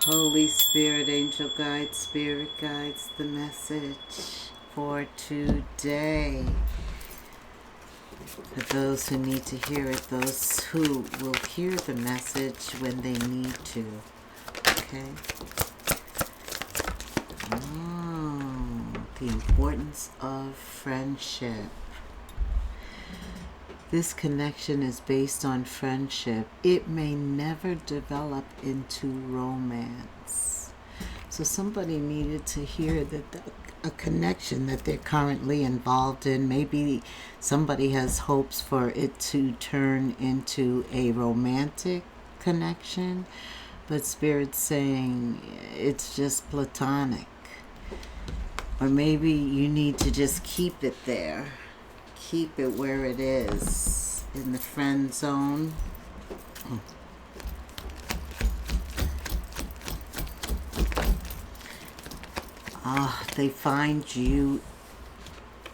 Holy Spirit, angel guides, spirit guides, the message for today. For those who need to hear it, those who will hear the message when they need to. Okay? The importance of friendship. This connection is based on friendship. It may never develop into romance. So somebody needed to hear that a connection that they're currently involved in, maybe somebody has hopes for it to turn into a romantic connection, but Spirit's saying it's just platonic. Or maybe you need to just keep it there. Keep it where it is, in the friend zone. They find you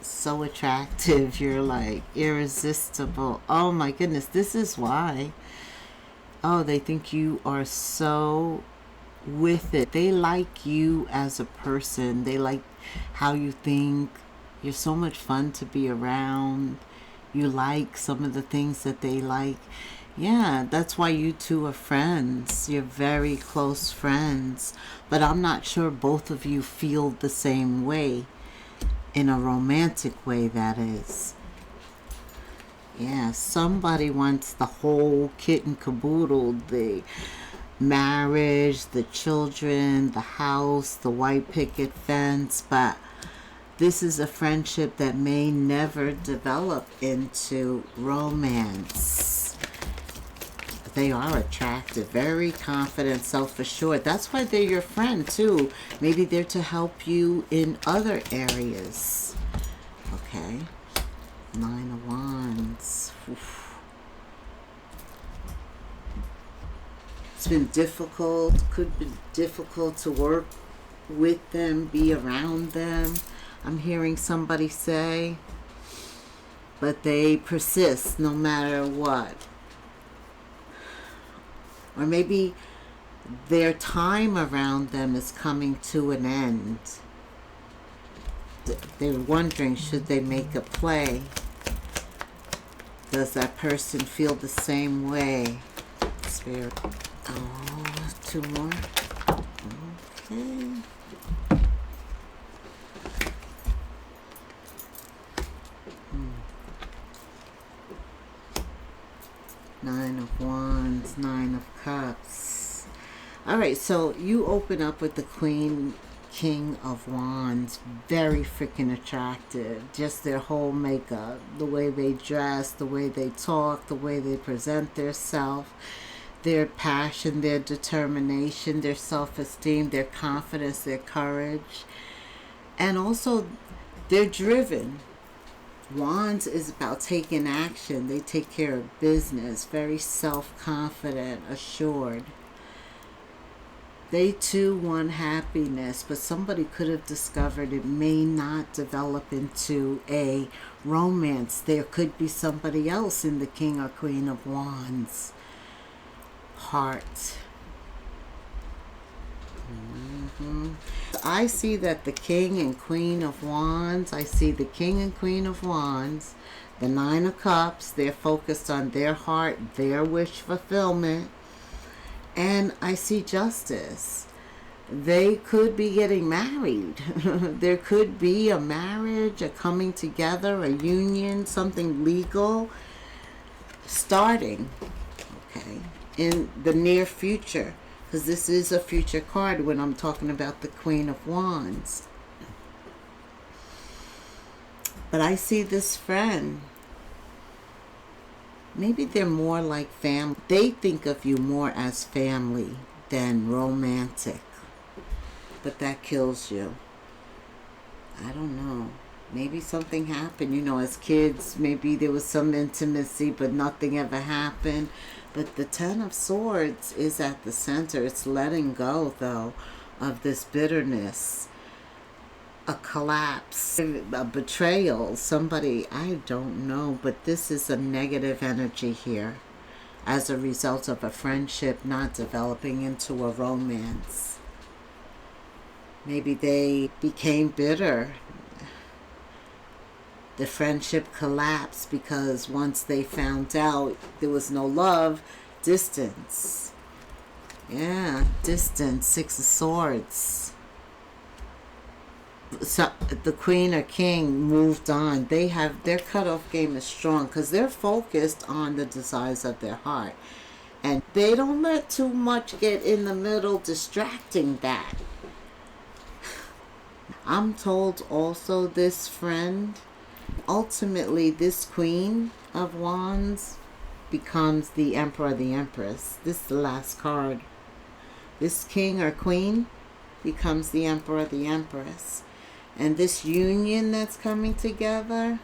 so attractive. You're like irresistible. Oh my goodness, this is why. Oh, they think you are so with it. They like you as a person. They like how you think. You're so much fun to be around. You like some of the things that they like. Yeah, that's why you two are friends. You're very close friends. But I'm not sure both of you feel the same way. In a romantic way, that is. Yeah, somebody wants the whole kit and caboodle. The marriage, the children, the house, the white picket fence. But this is a friendship that may never develop into romance. They are attractive, very confident, self-assured. That's why they're your friend too. Maybe they're to help you in other areas. Okay. 9 of Wands. Oof. It's been difficult. Could be difficult to work with them, be around them. I'm hearing somebody say, but they persist no matter what. Or maybe their time around them is coming to an end. They're wondering, should they make a play? Does that person feel the same way? Spirit. Oh, 2 more. Okay. Nine of Wands, 9 of Cups. All right, so you open up with the Queen, King of Wands. Very freaking attractive. Just their whole makeup, the way they dress, the way they talk, the way they present themselves, their passion, their determination, their self-esteem, their confidence, their courage. And also, they're driven. Wands is about taking action. They take care of business. Very self-confident, assured. They too want happiness, but somebody could have discovered it may not develop into a romance. There could be somebody else in the King or Queen of Wands heart. I see that the King and Queen of Wands, I see the King and Queen of Wands, the 9 of Cups, they're focused on their heart, their wish fulfillment, and I see justice. They could be getting married. There could be a marriage, a coming together, a union, something legal starting, okay, in the near future. Because this is a future card when I'm talking about the Queen of Wands. But I see this friend. Maybe they're more like family. They think of you more as family than romantic. But that kills you. I don't know. Maybe something happened. You know, as kids, maybe there was some intimacy, but nothing ever happened. But the 10 of Swords is at the center. It's letting go, though, of this bitterness. A collapse, a betrayal, somebody, I don't know, but this is a negative energy here. as a result of a friendship not developing into a romance. Maybe they became bitter. The friendship collapsed because once they found out there was no love, distance. Yeah, distance, Six of Swords. So the queen or king moved on. They have their cutoff game is strong because they're focused on the desires of their heart, and they don't let too much get in the middle distracting that. I'm told also this friend, ultimately this queen of wands becomes the emperor, the empress. This is the last card. This king or queen becomes the emperor, the empress. And this union that's coming together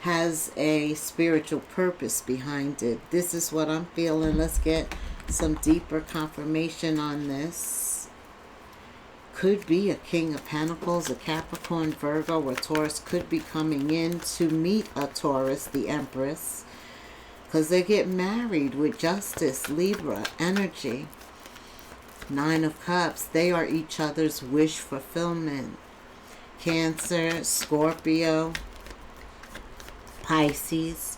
has a spiritual purpose behind it. This is what I'm feeling. Let's get some deeper confirmation on this. Could be a King of Pentacles, a Capricorn, Virgo, or Taurus could be coming in to meet a Taurus, the Empress, because they get married with Justice, Libra energy. Nine of Cups, they are each other's wish fulfillment. Cancer, Scorpio, Pisces.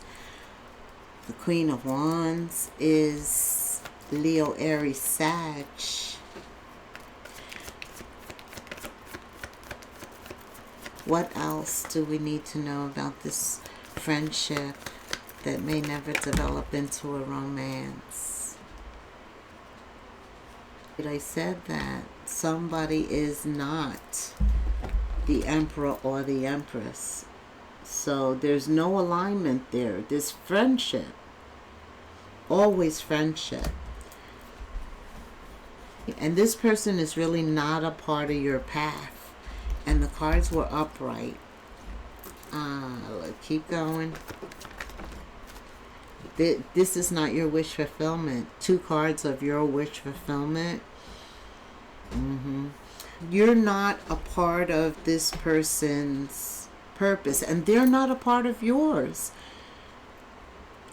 The Queen of Wands is Leo, Aries, Sag. What else do we need to know about this friendship that may never develop into a romance? I said that somebody is not the emperor or the empress. So there's no alignment there. There's friendship. Always friendship. And this person is really not a part of your path. And the cards were upright. Let's keep going. This is not your wish fulfillment. Two cards of your wish fulfillment. You're not a part of this person's purpose, and they're not a part of yours.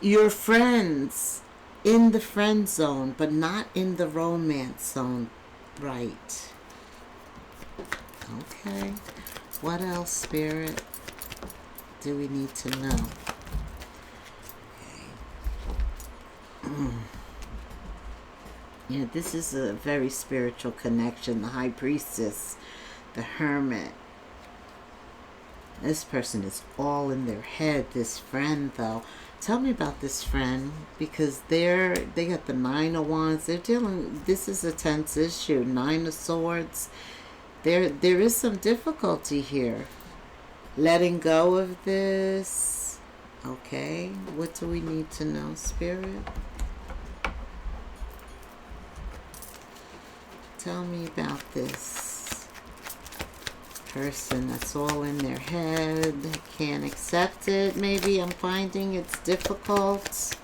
You're friends in the friend zone, but not in the romance zone. Right. Okay. What else, Spirit, do we need to know? Okay. Yeah, this is a very spiritual connection. The High Priestess, the Hermit. This person is all in their head. This friend, though. Tell me about this friend, because they got the Nine of Wands. They're dealing. This is a tense issue. Nine of Swords. There is some difficulty here. Letting go of this. Okay. What do we need to know, Spirit? Tell me about this person that's all in their head. Can't accept it. Maybe I'm finding it's difficult.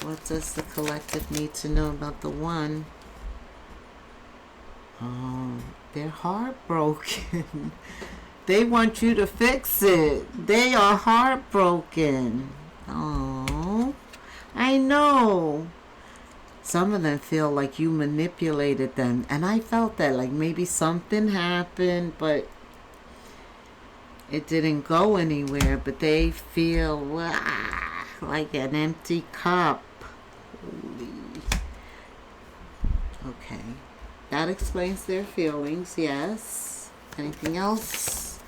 What does the collective need to know about the one? Oh, they're heartbroken. They want you to fix it. They are heartbroken. Oh, I know. Some of them feel like you manipulated them. And I felt that, like maybe something happened, but it didn't go anywhere. But they feel like an empty cup. Okay. That explains their feelings, yes. Anything else?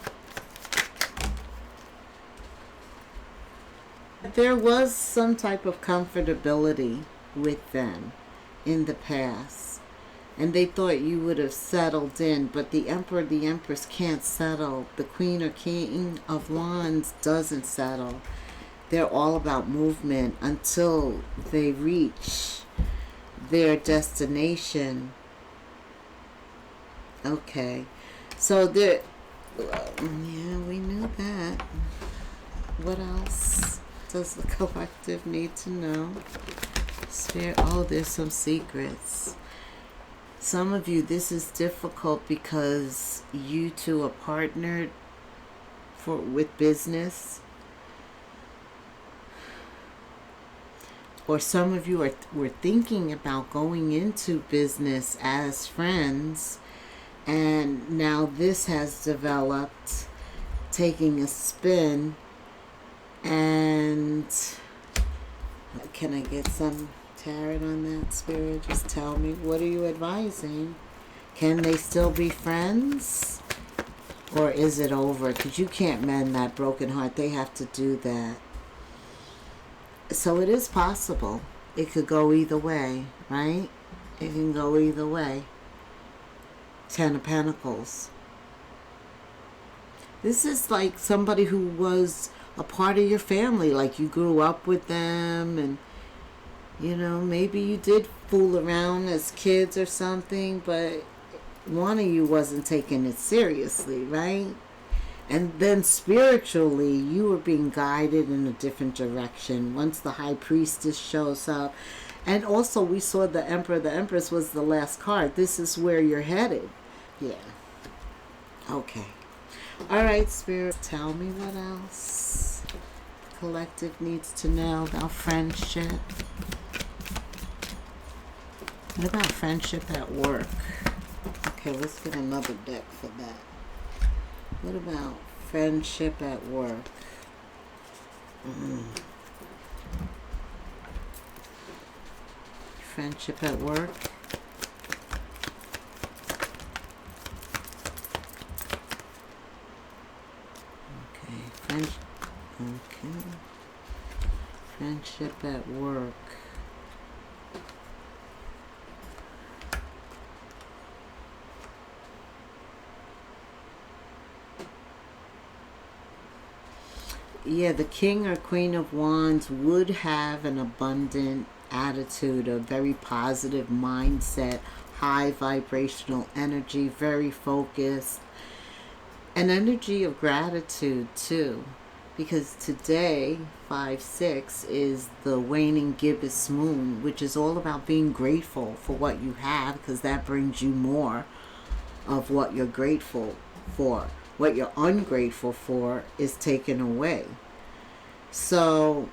There was some type of comfortability with them in the past, and they thought you would have settled in, but the Emperor, the Empress can't settle. The Queen or King of Wands doesn't settle. They're all about movement until they reach their destination. Okay, so there, yeah, we knew that. What else does the collective need to know? Spirit, oh, there's some secrets. Some of you, this is difficult because you two are partnered with business. or some of you were thinking about going into business as friends, and now this has developed, taking a spin. And can I get some tarot on that, Spirit? Just tell me, what are you advising? Can they still be friends? Or is it over? Because you can't mend that broken heart. They have to do that. So it is possible. It could go either way, right? It can go either way. 10 of Pentacles. This is like somebody who was a part of your family. Like you grew up with them, and you know, maybe you did fool around as kids or something, but one of you wasn't taking it seriously, right? And then spiritually, you were being guided in a different direction once the High Priestess shows up. And also we saw the Emperor. The Empress was the last card. This is where you're headed. Yeah. Okay. All right, Spirit. Tell me what else the collective needs to know about friendship. What about friendship at work? Okay, let's get another deck for that. What about friendship at work? Friendship at work. Okay, friendship at work. Yeah, the King or Queen of Wands would have an abundant attitude, a very positive mindset, high vibrational energy, very focused, an energy of gratitude too, because today 5-6 is the waning gibbous moon, which is all about being grateful for what you have, because that brings you more of what you're grateful for. What you're ungrateful for is taken away. So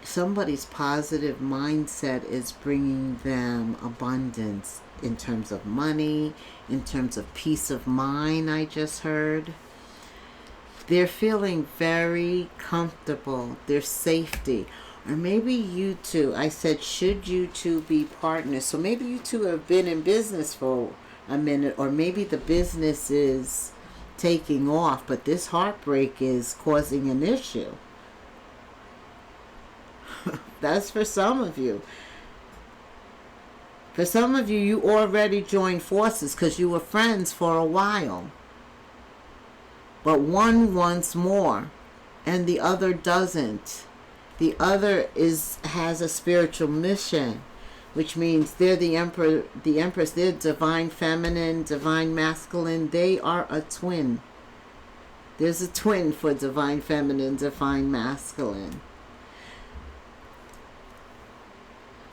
somebody's positive mindset is bringing them abundance in terms of money, in terms of peace of mind. I just heard they're feeling very comfortable, their safety. Or maybe you two, I said, should you two be partners? So maybe you two have been in business for a minute, or maybe the business is taking off, but this heartbreak is causing an issue. That's for some of you. For some of you, you already joined forces because you were friends for a while. But one wants more and the other doesn't. The other has a spiritual mission, which means they're the Emperor, the Empress, they're divine feminine, divine masculine. They are a twin. There's a twin for divine feminine, divine masculine.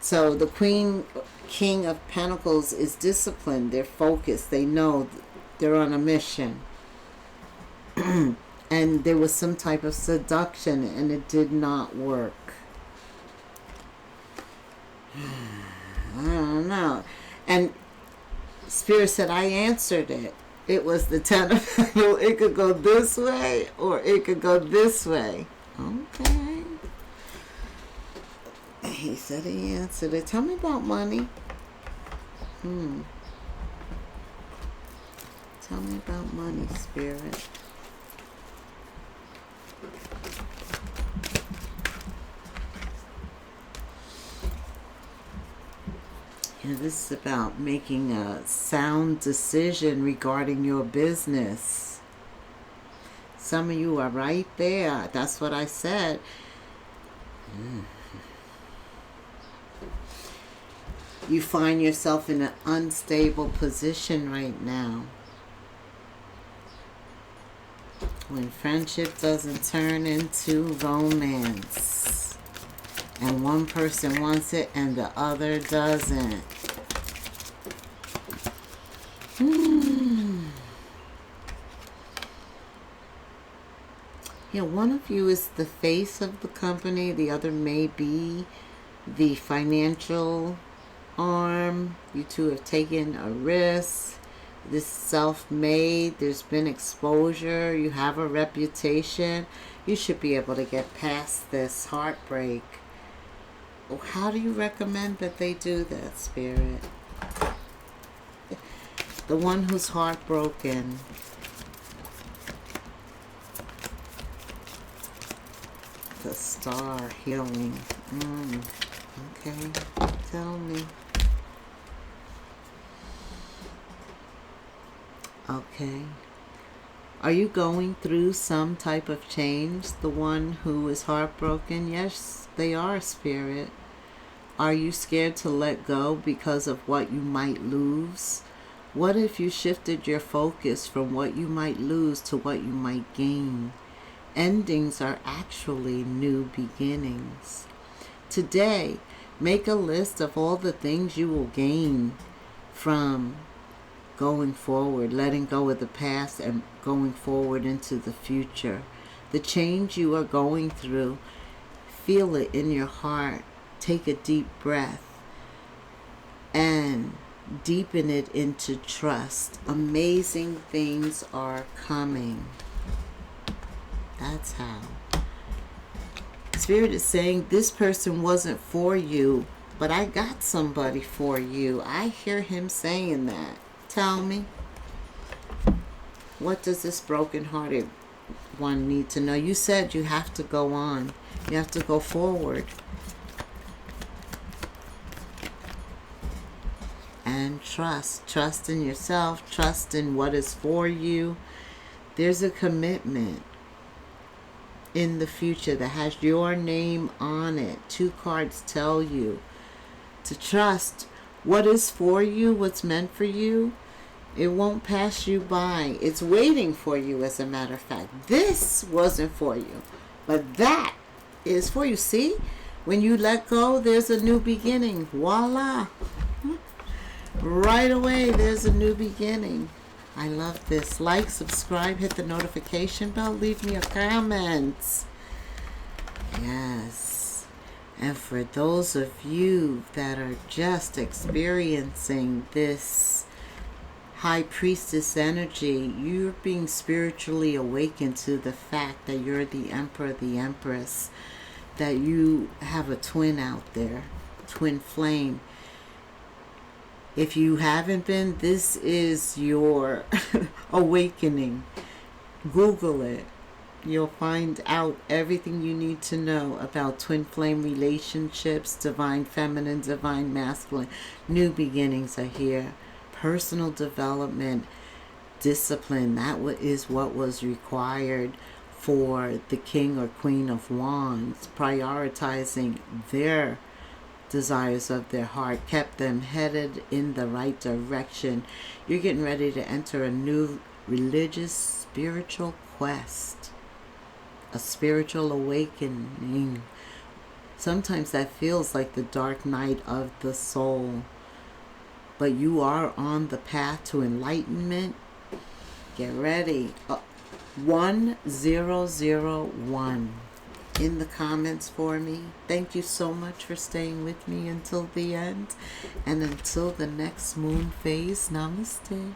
So the King of Pentacles is disciplined. They're focused. They know they're on a mission. And there was some type of seduction and it did not work. I don't know. And Spirit said, I answered it. It was the 10 of Pentacles. It could go this way or it could go this way. Okay. He said he answered it. Tell me about money. Tell me about money, Spirit. Yeah, this is about making a sound decision regarding your business. Some of you are right there. That's what I said. You find yourself in an unstable position right now. When friendship doesn't turn into romance. And one person wants it and the other doesn't. Yeah, one of you is the face of the company, the other may be the financial arm. You two have taken a risk. This self-made, there's been exposure, you have a reputation. You should be able to get past this heartbreak. How do you recommend that they do that, Spirit? The one who's heartbroken. The star healing. Okay, tell me. Okay. Are you going through some type of change? The one who is heartbroken? Yes, they are, Spirit. Are you scared to let go because of what you might lose? What if you shifted your focus from what you might lose to what you might gain? Endings are actually new beginnings. Today, make a list of all the things you will gain from going forward, letting go of the past and going forward into the future. The change you are going through, feel it in your heart. Take a deep breath and deepen it into trust. Amazing things are coming. That's how. Spirit is saying this person wasn't for you, but I got somebody for you. I hear him saying that. Tell me, what does this broken-hearted one need to know? You said you have to go on. You have to go forward. And trust. Trust in yourself. Trust in what is for you. There's a commitment in the future that has your name on it. 2 cards tell you to trust what is for you, what's meant for you. It won't pass you by. It's waiting for you, as a matter of fact. This wasn't for you, but that is for you. See, when you let go, there's a new beginning. Voila. Right away, there's a new beginning. I love this. Like, subscribe, hit the notification bell, leave me a comment. Yes. And for those of you that are just experiencing this High Priestess energy, you're being spiritually awakened to the fact that you're the Emperor, the Empress, that you have a twin out there, twin flame. If you haven't been, this is your awakening. Google it. You'll find out everything you need to know about twin flame relationships, divine feminine, divine masculine. New beginnings are here. Personal development, discipline, that is what was required for the King or Queen of Wands. Prioritizing their desires of their heart kept them headed in the right direction. You're getting ready to enter a new religious, spiritual quest, a spiritual awakening. Sometimes that feels like the dark night of the soul, but you are on the path to enlightenment. Get ready. 1001 in the comments for me. Thank you so much for staying with me until the end. And until the next moon phase, namaste.